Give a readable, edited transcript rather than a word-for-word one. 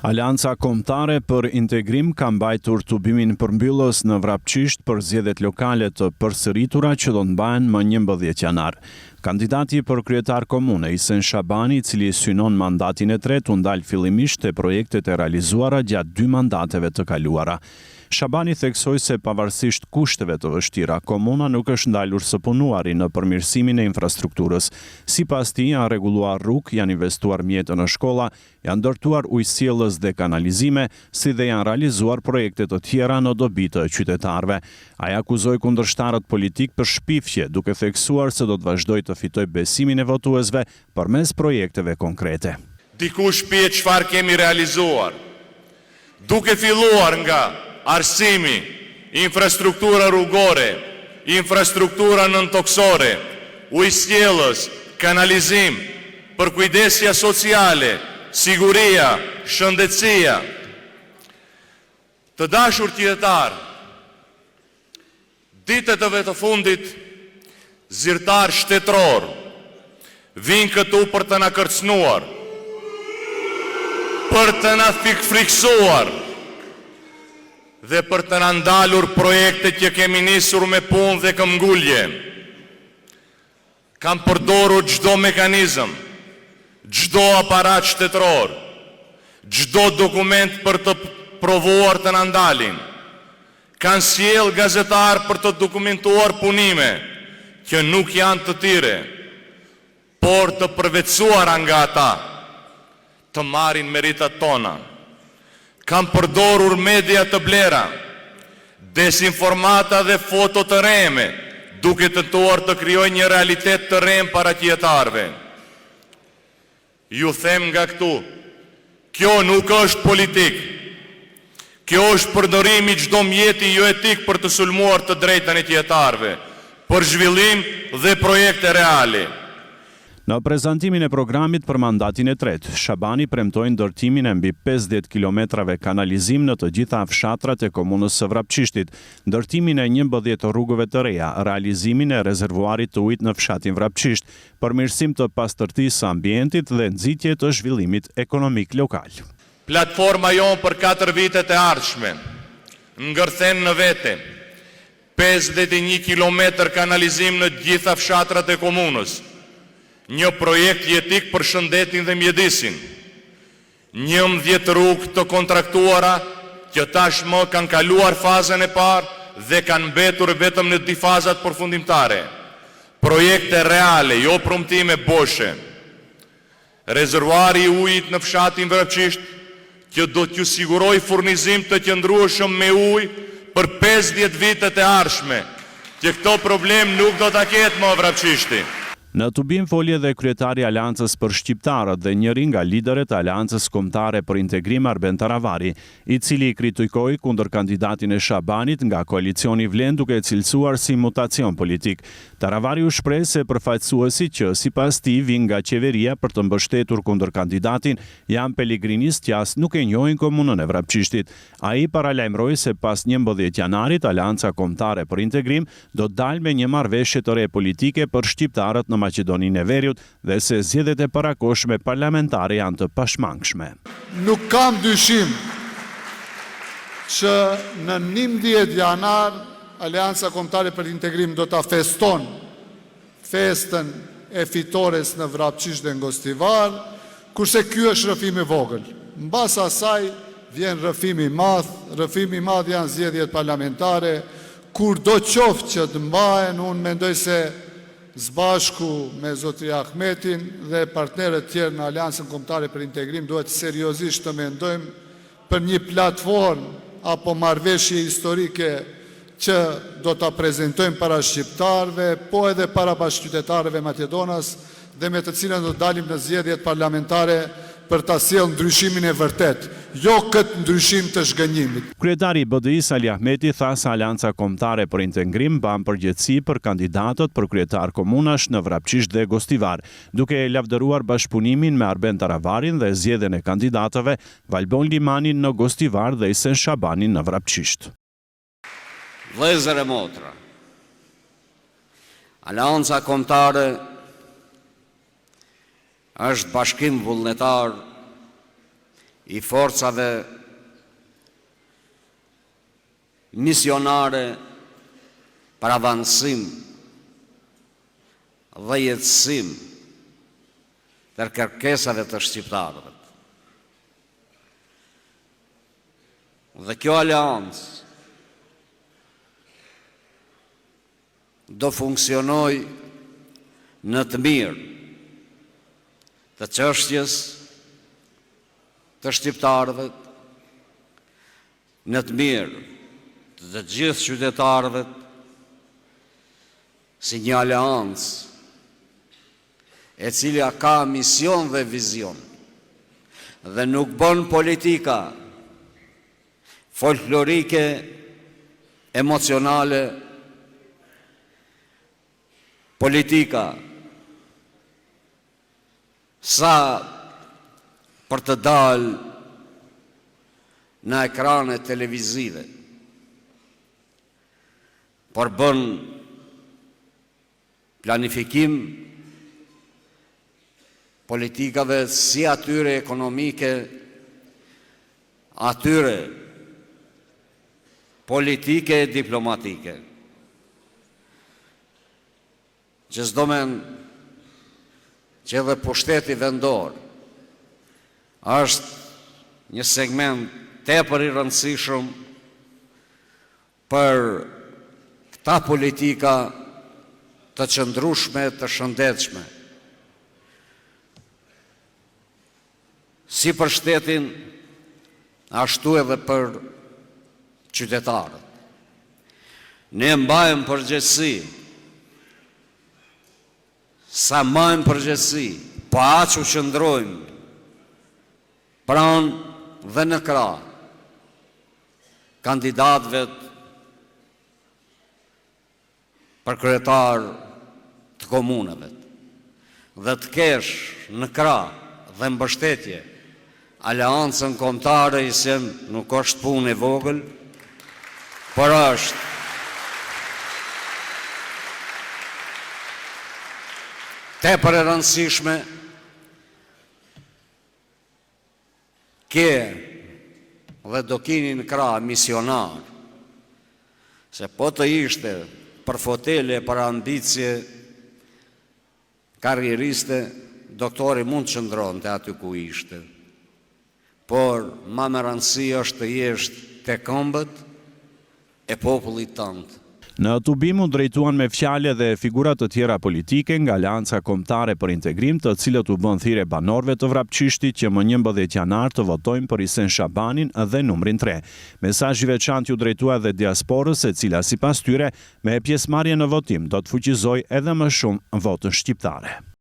Alianca Kombëtare për Integrim ka mbajtur tubimin përmbyllës në Vrapçisht për zgjedhjet lokale të përsëritura që do të mbahen më 11 janar. Kandidati për kryetar komune Isen Shabani, i cili synon mandatin e tretë, u ndal fillimisht te projektet e realizuara gjatë 2 mandateve të kaluara. Shabani theksoi se pavarësisht kushteve të vështira, komuna nuk është ndalur së punuari në përmirësimin e infrastrukturës. Sipas tij, janë rregulluar rrugë, janë investuar mjete në shkolla, janë ndërtuar ujësjellës dhe kanalizime, si dhe janë realizuar projekte të tjera në dobi të qytetarëve. Ai akuzoi kundërshtarët politik për shpifje, duke theksuar se do të vazhdojë të fitojë besimin e votuesve përmes projekteve konkrete. Dikush pyet çfarë kemi realizuar. Duke filluar nga arsimi, infrastruktura rrugore, infrastruktura nëntoksore, ujësjellës, kanalizim, përkujdesja sociale, siguria, shëndetësia. Të dashur qytetar, ditëve të fundit, zyrtar shtetëror vinë këtu për të na kërcënuar, për të na friksuar dhe për të na ndalur projekte që kemi nisur me punë dhe këmbgulje. Kam përdorur çdo mekanizëm, çdo aparat shtetëror, çdo dokument për të provuar të na ndalin. Kanë sjell gazetar për të dokumentuar punime që nuk janë të tire, por të përvetësuara nga ata, të marrin meritat tona. Kam përdorur media të blera, desinformata dhe foto të rreme, duke tentuar të krijoj një realitet të rrem para qytetarëve. Ju them nga këtu, kjo nuk është politik. Kjo është përdorim i çdo mjeti jo etik për të sulmuar të drejtën e qytetarëve, për zhvillim dhe projekte reale. Në prezantimin e programit për mandatin e tretë, Shabani premtoi ndërtimin e mbi 50 kilometrave kanalizim në të gjitha fshatrat e komunës së Vrapçishtit, ndërtimin e 11 rrugëve të reja, realizimin e rezervuarit të ujit në fshatin Vrapçisht, përmirësim të pastërtisë së ambientit dhe nxitje të zhvillimit ekonomik lokal. Platforma jonë për 4 vitet e ardhshme ngërthen në vete 51 kilometër kanalizim në gjitha fshatrat e komunës. Një projekt jetik për shëndetin dhe mjedisin, 11 rrugë të kontraktuara që tashmë kanë kaluar fazën e parë dhe kanë mbetur vetëm në 2 fazat përfundimtare. Projekte reale, jo premtime boshe. Rezervuari i ujit në fshatin Vrapçisht, që do t'ju siguroj furnizim të qëndrueshëm me ujë për 50 vitet e ardhshme, që këto problem nuk do ta ketë më Vrapçishti. Në tubim foli edhe kryetari i Aleancës për Shqiptarët dhe njëri nga liderët e Aleancës Kombëtare për Integrim Arben Taravari, i cili kritikoi kundër kandidatin e Shabanit nga koalicioni Vlen duke cilësuar si mutacion politik. Taravari u shpreh se përfaqësuesit që sipas tij vijnë nga qeveria për të mbështetur kundër kandidatin janë peligrinistë që as nuk e njohin komunën e Vrapçishtit. Ai paralajmëroi se pas 11 janarit Aleanca Kombëtare për Integrim do të dalë me një marrëveshje të re politike për shqiptarët në Maqedoninë e Veriut dhe se zgjedhjet e parakohshme parlamentare janë të pashmangshme. Nuk kam dyshim që në 11 janar Aleanca Kombëtare për Integrim do ta feston festën e fitores në Vrapçisht dhe Ngostivar, kurse ky është rrëfim i vogël. Mbas asaj vjen rrëfimi i madh. Rrëfimi i madh janë zgjedhjet parlamentare, kur do qoftë që të mbahen, unë mendoj se zbashku me zotri Ahmetin dhe partnerët tjerë në Aleancën Kombëtare për Integrim duhet seriozisht të mendojmë për një platformë apo marrëveshje historike që do ta prezantojmë para shqiptarëve, po edhe para bashkëqytetarëve Maqedonas dhe me të cilën do dalim në zgjedhjet parlamentare për ta sjellë ndryshimin e vërtet, jo këtë ndryshim të zhgënjimit. Kryetari i BDI-s Ali Ahmeti tha se Aleanca Kombëtare për Integrim ban përgjegjësi për kandidatët për kryetar komunash në Vrapçisht dhe Gostivar, duke lavdëruar bashkëpunimin me Arben Taravarin dhe zgjedhjen e kandidatëve Valbon Limanin në Gostivar dhe Isen Shabanin në Vrapçisht. Vëllezër e motra, Aleanca Kombëtare është bashkim vullnetar i forcave misionare për avancim dhe jetësim të kërkesave të shqiptarëve. Dhe kjo aleancë do funksionoj në të mirë të çështjes të shqiptarëve, në të mirë të gjithë qytetarëve, si një aleancë e cila ka mision dhe vizion dhe nuk bën politika folklorike, emocionale, politika sa për të dalë në ekrane televizive, por bën planifikim politikave si atyre ekonomike, atyre politike e diplomatike. Që s'do men që edhe pushteti vendor është një segment tepër i rëndësishëm për këta politika të qëndrueshme, të shëndetshme. Si për shtetin, ashtu edhe për qytetarët. Ne mbajmë përgjegjësi, sa mbajmë përgjegjësi, po aq u qëndrojmë pranë dhe në krah kandidatëve për kryetar të komunave, dhe të kesh në krah dhe mbështetje aleancën kombëtare, i sem nuk është punë e vogël, por është tepër e rëndësishme. Ke dhe do kini në krah misionar, se po të ishte për fotele, për ambicje karrieriste, doktori mund të qëndronte aty ku ishte, por ma me rëndësi është të jesh te këmbët e popullit tënd. Në tubim u drejtuan me fjalë dhe figura të tjera politike nga Aleanca Kombëtare për Integrim, të cilët u bën thirrje banorëve të Vrapçishtit që më 11 janar të votojnë për Isen Shabanin dhe numrin 3. Mesazhi i veçantë u drejtua edhe diasporës, e cila sipas tyre me pjesëmarrje në votim do të fuqizojë edhe më shumë votën shqiptare.